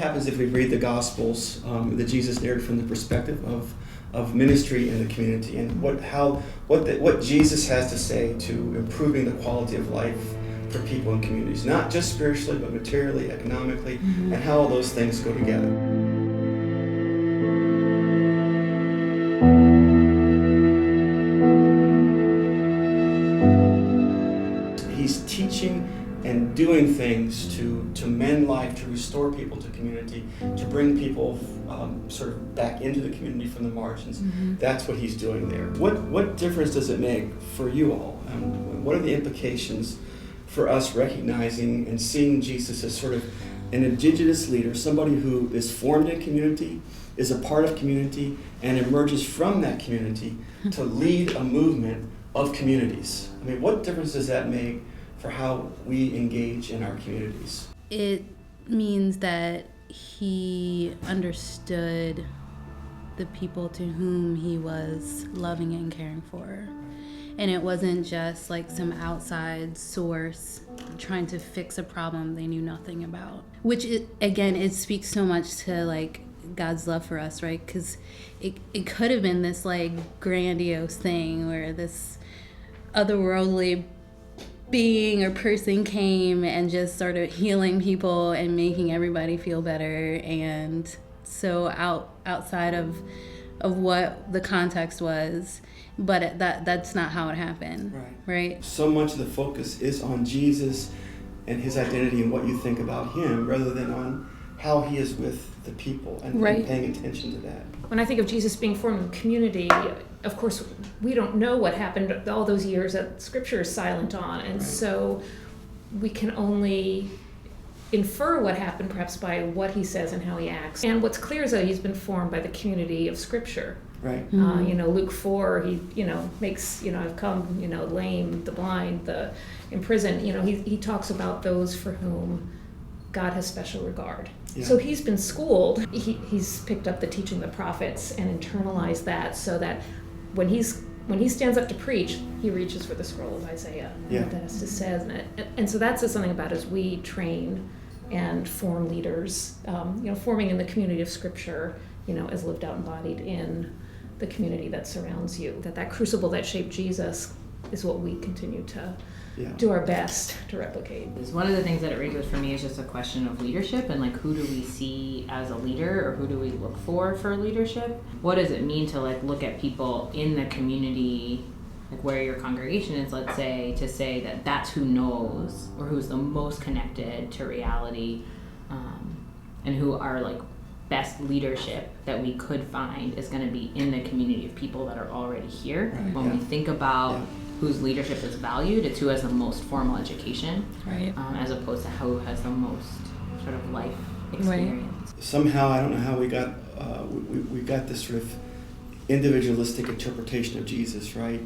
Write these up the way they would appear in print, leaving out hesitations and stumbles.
happens if we read the Gospels that Jesus narrated from the perspective of ministry in the community, and what Jesus has to say to improving the quality of life for people in communities, not just spiritually, but materially, economically, and how all those things go together. He's teaching and doing things to mend life, to restore people to community, to bring people sort of back into the community from the margins. That's what he's doing there. What difference does it make for you all? What are the implications for us recognizing and seeing Jesus as sort of an indigenous leader, somebody who is formed in community, is a part of community, and emerges from that community to lead a movement of communities? I mean, what difference does that make for how we engage in our communities? It means that he understood the people to whom he was loving and caring for. And it wasn't just like some outside source trying to fix a problem they knew nothing about. Which, it speaks so much to like God's love for us, right? Because it could have been this like grandiose thing where this otherworldly being or person came and just started healing people and making everybody feel better. And so outside of what the context was, but that's not how it happened, right? So much of the focus is on Jesus and his identity and what you think about him, rather than on how he is with the people and paying attention to that. When I think of Jesus being formed in community, of course, we don't know what happened all those years that Scripture is silent on, and so we can only infer what happened perhaps by what he says and how he acts. And what's clear is that he's been formed by the community of Scripture. Right. Luke 4, he makes, I've come, lame, the blind, the imprisoned. He talks about those for whom God has special regard. Yeah. So he's been schooled. He's picked up the teaching of the prophets and internalized that, so that when he stands up to preach, he reaches for the scroll of Isaiah. Yeah. That says, and so that says something about as we train and form leaders, forming in the community of Scripture, as lived out embodied in the community that surrounds you. That crucible that shaped Jesus is what we continue to do our best to replicate. One of the things that it raises for me is just a question of leadership, and like, who do we see as a leader, or who do we look for leadership? What does it mean to like look at people in the community, like where your congregation is, let's say, to say that that's who knows or who's the most connected to reality, and who are like best leadership that we could find is going to be in the community of people that are already here. Right. When we think about whose leadership is valued, it's who has the most formal education, as opposed to who has the most sort of life experience. Somehow, I don't know how we got this sort of individualistic interpretation of Jesus, right?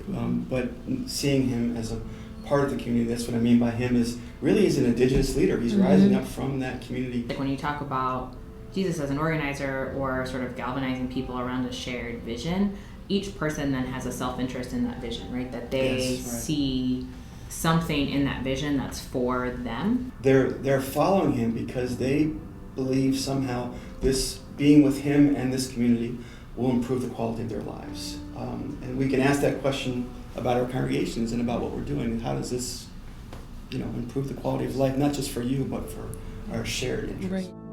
But seeing him as a part of the community, that's what I mean by him, is really he's an indigenous leader. He's rising up from that community. Like when you talk about Jesus as an organizer or sort of galvanizing people around a shared vision, each person then has a self-interest in that vision, right? That they see something in that vision that's for them. They're following him because they believe somehow this being with him and this community will improve the quality of their lives. And we can ask that question about our congregations and about what we're doing. How does this, improve the quality of life, not just for you, but for our shared interests? Right.